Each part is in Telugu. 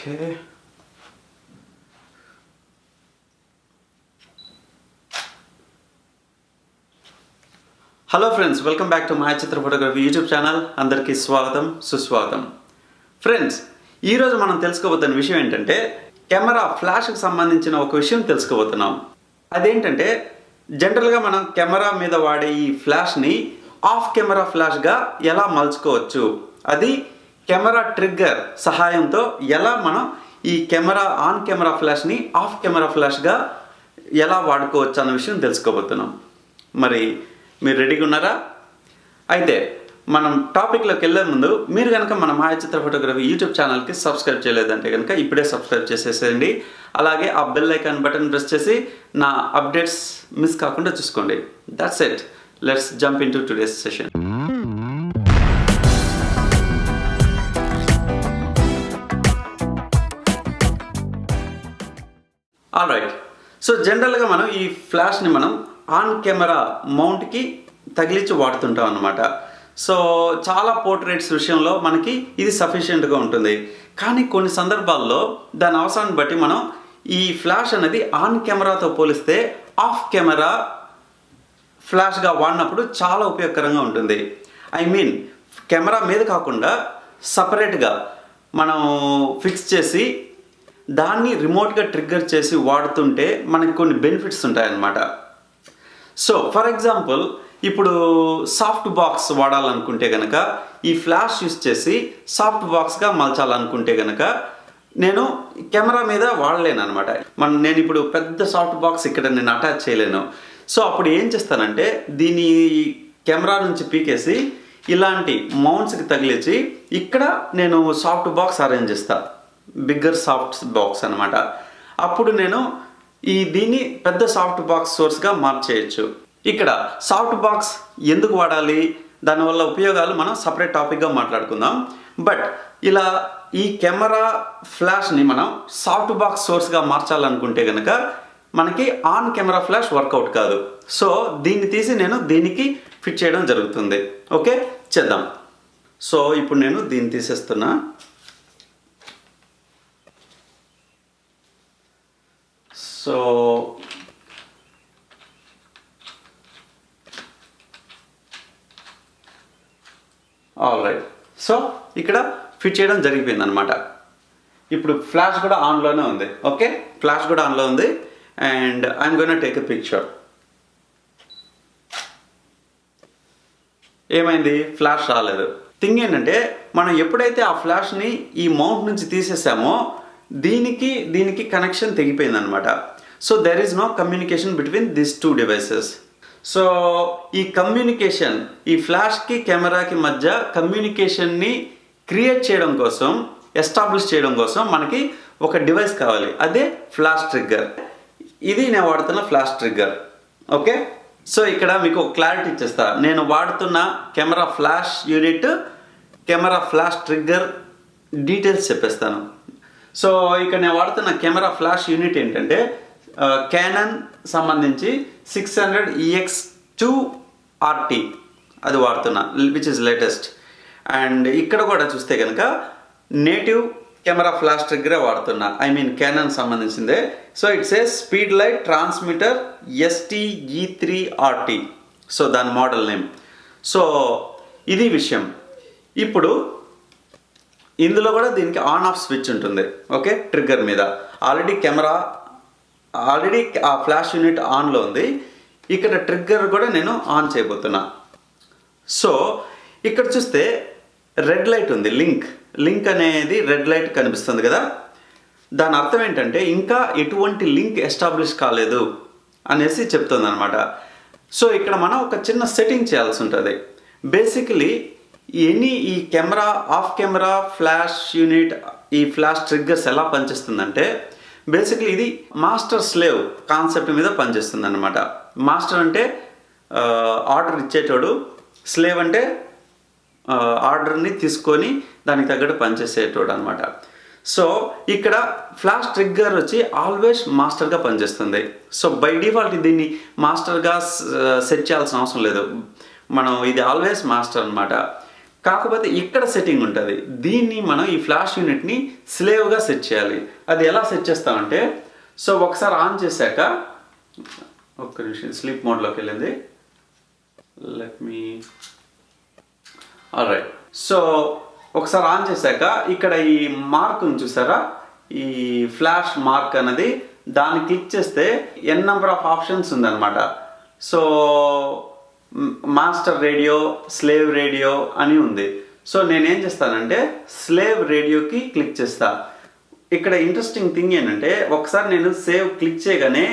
Okay. Hello friends, welcome back to Mayachitra Photography YouTube channel. Andarki swagatam, suswagatam. Friends, ఈ రోజు మనం తెలుసుకోబోతున్న విషయం ఏంటంటే కెమెరా ఫ్లాష్ కి సంబంధించిన ఒక విషయం తెలుసుకోబోతున్నాం. అదేంటంటే జనరల్ గా మనం కెమెరా మీద వాడే ఈ ఫ్లాష్ ని ఆఫ్ కెమెరా ఫ్లాష్ గా ఎలా మలుచుకోవచ్చు, అది కెమెరా ట్రిగ్గర్ సహాయంతో ఎలా మనం ఈ కెమెరా ఆన్ కెమెరా ఫ్లాష్ ని ఆఫ్ కెమెరా ఫ్లాష్ గా ఎలా వాడుకోవచ్చు అన్న విషయం తెలుసుకోబోతున్నాం. మరి మీరు రెడీగా ఉన్నారా? అయితే మనం టాపిక్లోకి వెళ్ళే ముందు మీరు కనుక మన మాయచిత్ర ఫోటోగ్రఫీ యూట్యూబ్ ఛానల్కి సబ్స్క్రైబ్ చేయలేదంటే కనుక ఇప్పుడే సబ్స్క్రైబ్ చేసేసేయండి. అలాగే ఆ బెల్ ఐకాన్ బటన్ ప్రెస్ చేసి నా అప్డేట్స్ మిస్ కాకుండా చూసుకోండి. That's it. Let's jump in to today's session. All right. So జనరల్గా మనం ఈ ఫ్లాష్ని మనం ఆన్ కెమెరా మౌంట్కి తగిలించి వాడుతుంటాం అన్నమాట. సో చాలా పోర్ట్రేట్స్ విషయంలో మనకి ఇది సఫిషియెంట్గా ఉంటుంది. కానీ కొన్ని సందర్భాల్లో దాని అవసరాన్ని బట్టి మనం ఈ ఫ్లాష్ అనేది ఆన్ కెమెరాతో పోలిస్తే ఆఫ్ కెమెరా ఫ్లాష్గా వాడినప్పుడు చాలా ఉపయోగకరంగా ఉంటుంది. ఐ మీన్ కెమెరా మీద కాకుండా సపరేట్గా మనం ఫిక్స్ చేసి దాన్ని రిమోట్గా ట్రిగ్గర్ చేసి వాడుతుంటే మనకి కొన్ని బెనిఫిట్స్ ఉంటాయన్నమాట. సో ఫర్ ఎగ్జాంపుల్ ఇప్పుడు సాఫ్ట్ బాక్స్ వాడాలనుకుంటే కనుక ఈ ఫ్లాష్ యూస్ చేసి సాఫ్ట్ బాక్స్గా మలచాలనుకుంటే కనుక నేను కెమెరా మీద వాడలేను అనమాట. నేను ఇప్పుడు పెద్ద సాఫ్ట్ బాక్స్ ఇక్కడ నేను అటాచ్ చేయలేను. సో అప్పుడు ఏం చేస్తానంటే దీన్ని కెమెరా నుంచి పీకేసి ఇలాంటి మౌంట్స్కి తగిలించి ఇక్కడ నేను సాఫ్ట్ బాక్స్ అరేంజ్ చేస్తాను, బిగ్గర్ సాఫ్ట్ బాక్స్ అనమాట. అప్పుడు నేను దీన్ని పెద్ద సాఫ్ట్ బాక్స్ సోర్స్గా మార్చేయచ్చు. ఇక్కడ సాఫ్ట్ బాక్స్ ఎందుకు వాడాలి, దానివల్ల ఉపయోగాలు మనం సపరేట్ టాపిక్గా మాట్లాడుకుందాం. బట్ ఇలా ఈ కెమెరా ఫ్లాష్ని మనం సాఫ్ట్ బాక్స్ సోర్స్గా మార్చాలనుకుంటే కనుక మనకి ఆన్ కెమెరా ఫ్లాష్ వర్కౌట్ కాదు. సో దీన్ని తీసి నేను దీనికి ఫిట్ చేయడం జరుగుతుంది. ఓకే, చేద్దాం. సో ఇప్పుడు నేను దీన్ని తీసేస్తున్నా. So all right. సో ఇక్కడ ఫిట్ చేయడం జరిగిపోయింది అనమాట. ఇప్పుడు ఫ్లాష్ కూడా ఆన్లోనే ఉంది. ఓకే, ఫ్లాష్ కూడా ఆన్లో ఉంది. And I'm gonna take a picture. ఏమైంది? ఫ్లాష్ రాలేదు. థింగ్ ఏంటంటే మనం ఎప్పుడైతే ఆ ఫ్లాష్ని ఈ మౌంట్ నుంచి తీసేసామో దీనికి కనెక్షన్ తెగిపోయింది అనమాట. So there is no communication between this two devices. So ఈ కమ్యూనికేషన్, ఈ ఫ్లాష్కి కెమెరాకి మధ్య కమ్యూనికేషన్ని క్రియేట్ చేయడం కోసం, ఎస్టాబ్లిష్ చేయడం కోసం మనకి ఒక డివైస్ కావాలి. అదే ఫ్లాష్ ట్రిగ్గర్. ఇది నేను వాడుతున్న ఫ్లాష్ ట్రిగ్గర్. ఓకే, సో ఇక్కడ మీకు ఒక క్లారిటీ ఇచ్చేస్తా. నేను వాడుతున్న camera flash unit, camera flash trigger details చెప్పేస్తాను. సో ఇక్కడ నేను వాడుతున్న కెమెరా ఫ్లాష్ యూనిట్ ఏంటంటే క్యానన్ సంబంధించి 600 EX2 RT అది వాడుతున్నా, విచ్ ఇస్ లేటెస్ట్. అండ్ ఇక్కడ కూడా చూస్తే కనుక నేటివ్ కెమెరా ఫ్లాష్ ట్రిగ్గరే వాడుతున్నా, ఐ మీన్ క్యానన్ సంబంధించిందే. So it's a speed light transmitter STE3 RT. So దాని మోడల్ నేమ్. సో ఇది విషయం. ఇప్పుడు ఇందులో కూడా దీనికి ఆన్ ఆఫ్ స్విచ్ ఉంటుంది. ఓకే, ట్రిగ్గర్ మీద ఆల్రెడీ ఆ ఫ్లాష్ యూనిట్ ఆన్లో ఉంది. ఇక్కడ ట్రిగ్గర్ కూడా నేను ఆన్ చేయబోతున్నా. సో ఇక్కడ చూస్తే రెడ్ లైట్ ఉంది, లింక్ అనేది రెడ్ లైట్ కనిపిస్తుంది కదా. దాని అర్థం ఏంటంటే ఇంకా ఎటువంటి లింక్ ఎస్టాబ్లిష్ కాలేదు అనేసి చెప్తుంది అనమాట. సో ఇక్కడ మనం ఒక చిన్న సెట్టింగ్ చేయాల్సి ఉంటుంది. బేసికలీ ఈ camera off camera flash unit, ఈ ఫ్లాష్ ట్రిగ్గర్స్ ఎలా పనిచేస్తుందంటే బేసిక్లీ ఇది మాస్టర్ స్లేవ్ కాన్సెప్ట్ మీద పనిచేస్తుంది అనమాట. మాస్టర్ అంటే ఆర్డర్ ఇచ్చేటోడు, స్లేవ్ అంటే ఆర్డర్ని తీసుకొని దానికి తగ్గట్టు పనిచేసేటోడు అనమాట. సో ఇక్కడ ఫ్లాష్ ట్రిగ్గర్ వచ్చి ఆల్వేస్ మాస్టర్గా పనిచేస్తుంది. సో బై డిఫాల్ట్ దీన్ని మాస్టర్గా సెట్ చేయాల్సిన అవసరం లేదు. మనం ఇది ఆల్వేస్ మాస్టర్ అనమాట. కాకపోతే ఇక్కడ సెట్టింగ్ ఉంటుంది. దీన్ని మనం ఈ ఫ్లాష్ యూనిట్ని స్లేవ్గా సెట్ చేయాలి. అది ఎలా సెట్ చేస్తామంటే, సో ఒకసారి ఆన్ చేశాక, ఒక్క నిమిషం స్లీప్ మోడ్లోకి వెళ్ళింది, లెట్ మీ ఆల్రైట్. సో ఒకసారి ఆన్ చేశాక ఇక్కడ ఈ మార్క్ ఉంది చూసారా, ఈ ఫ్లాష్ మార్క్ అనేది, దాన్ని క్లిక్ చేస్తే ఎన్ నెంబర్ ఆఫ్ ఆప్షన్స్ ఉందన్నమాట. So master radio, slave radio అని ఉంది. సో నేనేం చేస్తానంటే స్లేవ్ రేడియోకి క్లిక్ చేస్తా. ఇక్కడ ఇంట్రెస్టింగ్ థింగ్ ఏంటంటే, ఒకసారి నేను సేవ్ క్లిక్ చేయగానే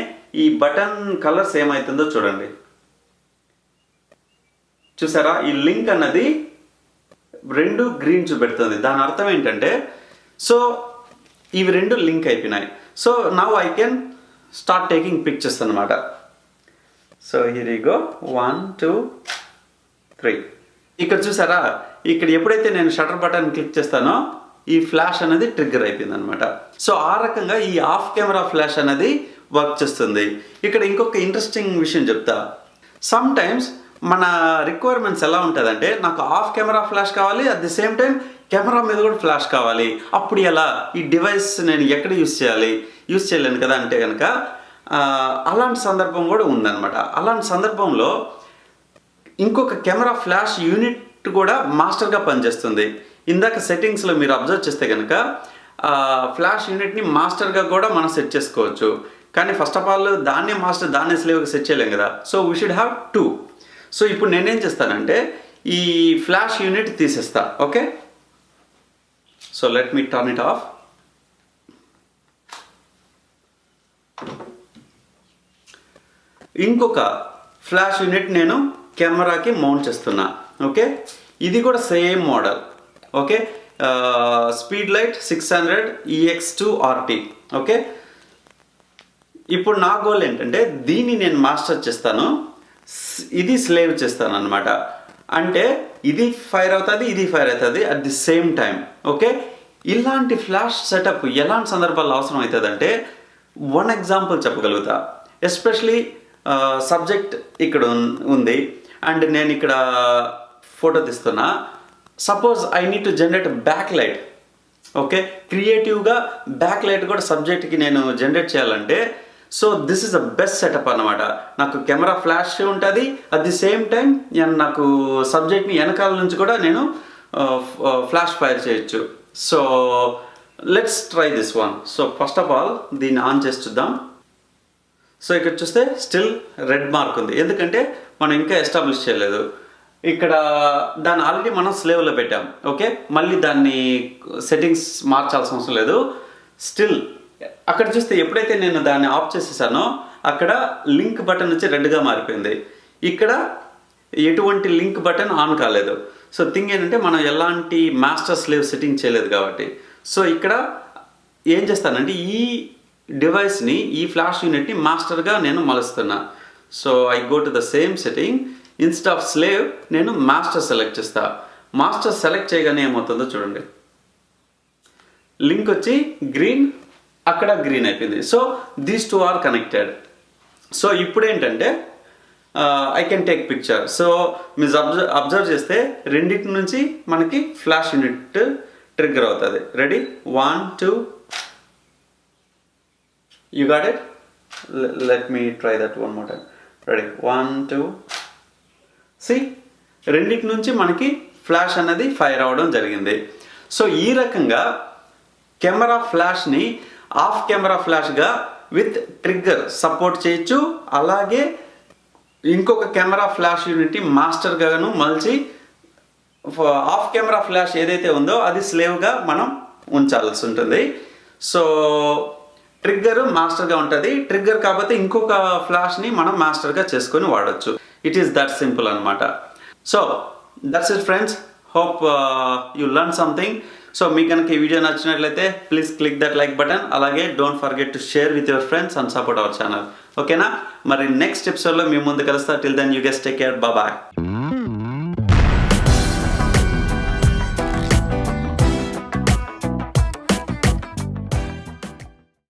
ఈ బటన్ కలర్స్ ఏమవుతుందో చూడండి. చూసారా, ఈ లింక్ అన్నది 2 గ్రీన్ చూపెడుతుంది. దాని అర్థం ఏంటంటే, సో ఇవి 2 లింక్ అయిపోయినాయి. So now I can start taking pictures అనమాట. So here you go 1 2 3. ఇక్కడ చూసారా, ఇక్కడ ఎప్పుడైతే నేను షటర్ బటన్ క్లిక్ చేస్తానో ఈ ఫ్లాష్ అనేది ట్రిగ్గర్ అయిపోయింది అనమాట. సో ఆ రకంగా ఈ ఆఫ్ కెమెరా ఫ్లాష్ అనేది వర్క్ చేస్తుంది. ఇక్కడ ఇంకొక ఇంట్రెస్టింగ్ విషయం చెప్తా. సమ్ టైమ్స్ మన రిక్వైర్మెంట్స్ ఎలా ఉంటుందంటే, నాకు ఆఫ్ కెమెరా ఫ్లాష్ కావాలి, at the same time camera మీద కూడా ఫ్లాష్ కావాలి. అప్పుడు ఎలా, ఈ డివైస్ నేను ఎక్కడ యూస్ చేయలేను కదా అంటే కనుక అలాంటి సందర్భం కూడా ఉందన్నమాట. అలాంటి సందర్భంలో ఇంకొక కెమెరా ఫ్లాష్ యూనిట్ కూడా మాస్టర్గా పనిచేస్తుంది. ఇందాక సెట్టింగ్స్లో మీరు అబ్జర్వ్ చేస్తే కనుక ఫ్లాష్ యూనిట్ని మాస్టర్గా కూడా మనం సెట్ చేసుకోవచ్చు. కానీ ఫస్ట్ ఆఫ్ ఆల్ దాన్నే స్లేవ్గా సెట్ చేయలేం కదా. So we should have 2. So ఇప్పుడు నేనేం చేస్తానంటే ఈ ఫ్లాష్ యూనిట్ తీసేస్తా. Okay, so let me turn it of. ఇంకొక ఫ్లాష్ యూనిట్ నేను కెమెరాకి మౌంట్ చేస్తున్నా. ఓకే, ఇది కూడా same model. Okay, speed light 600 EX2 RT. Okay, ఇప్పుడు నా గోల్ ఏంటంటే దీన్ని నేను మాస్టర్ చేస్తాను, ఇది స్లేవ్ చేస్తాను అనమాట. అంటే ఇది ఫైర్ అవుతుంది, ఇది ఫైర్ అవుతుంది at the same time. Okay, ఇలాంటి ఫ్లాష్ సెటప్ ఎలాంటి సందర్భాల్లో అవసరం అవుతుంది అంటే, 1 ఎగ్జాంపుల్ చెప్పగలుగుతా. ఎస్పెషలీ సబ్జెక్ట్ ఇక్కడ ఉంది అండ్ నేను ఇక్కడ ఫోటో తీస్తున్నా. Suppose I need to generate back light. Okay, క్రియేటివ్గా బ్యాక్ లైట్ కూడా సబ్జెక్ట్కి నేను జనరేట్ చేయాలంటే, so this is the best setup అన్నమాట. నాకు కెమెరా ఫ్లాష్ ఉంటుంది, అట్ ది సేమ్ టైం నాకు సబ్జెక్ట్ని వెనకాల నుంచి కూడా నేను ఫ్లాష్ ఫైర్ చేయొచ్చు. So let's try this one. So first of all దీన్ని ఆన్ చేసి చూద్దాం. సో ఇక్కడ చూస్తే స్టిల్ రెడ్ మార్క్ ఉంది, ఎందుకంటే మనం ఇంకా ఎస్టాబ్లిష్ చేయలేదు. ఇక్కడ దాన్ని ఆల్రెడీ మనం స్లేవ్లో పెట్టాం. ఓకే, మళ్ళీ దాన్ని సెట్టింగ్స్ మార్చాల్సిన అవసరం లేదు. స్టిల్ అక్కడ చూస్తే ఎప్పుడైతే నేను దాన్ని ఆఫ్ చేసేసానో అక్కడ లింక్ బటన్ వచ్చి రెడ్గా మారిపోయింది. ఇక్కడ ఎటువంటి లింక్ బటన్ ఆన్ కాలేదు. సో థింగ్ ఏంటంటే మనం ఎలాంటి మాస్టర్ స్లేవ్ సెట్టింగ్ చేయలేదు కాబట్టి. సో ఇక్కడ ఏం చేస్తానంటే ఈ డివైస్ని, ఈ ఫ్లాష్ యూనిట్ని మాస్టర్గా నేను మలుస్తున్నా. So I go to the same setting, instead of slave నేను మాస్టర్ సెలెక్ట్ చేస్తా. మాస్టర్ సెలెక్ట్ చేయగానే ఏమవుతుందో చూడండి, లింక్ వచ్చి గ్రీన్, అక్కడ గ్రీన్ అయిపోయింది. So these 2 are connected. So ఇప్పుడు ఏంటంటే I can take picture. So మీరు అబ్జర్వ్ చేస్తే రెండింటి నుంచి మనకి ఫ్లాష్ యూనిట్ ట్రిగ్గర్ అవుతుంది. Ready, 1 2. You got it? Let me try that one more time. Ready? 1 2. See, రెండింటి నుంచి మనకి ఫ్లాష్ అనేది ఫైర్ అవ్వడం జరిగింది. సో ఈ రకంగా కెమెరా ఫ్లాష్ని ఆఫ్ కెమెరా ఫ్లాష్గా విత్ ట్రిగ్గర్ సపోర్ట్ చేయొచ్చు. అలాగే ఇంకొక కెమెరా ఫ్లాష్ యూనిట్ని మాస్టర్గాను మలిచి ఆఫ్ కెమెరా ఫ్లాష్ ఏదైతే ఉందో అది స్లేవ్గా మనం ఉంచాల్సి ఉంటుంది. సో ట్రిగ్గర్ మాస్టర్గా ఉంటుంది. ట్రిగ్గర్ కాకపోతే ఇంకొక ఫ్లాష్ని మనం మాస్టర్గా చేసుకొని వాడచ్చు. ఇట్ ఈస్ దట్ సింపుల్ అనమాట. So that's it friends. Hope you learn something. So మీకు కనుక ఈ వీడియో నచ్చినట్లయితే please click that like button. అలాగే don't forget to share with your friends and support our channel. ఓకేనా? మరి నెక్స్ట్ ఎపిసోడ్లో మీ ముందు కలుస్తా. Till then you guys take care. Bye.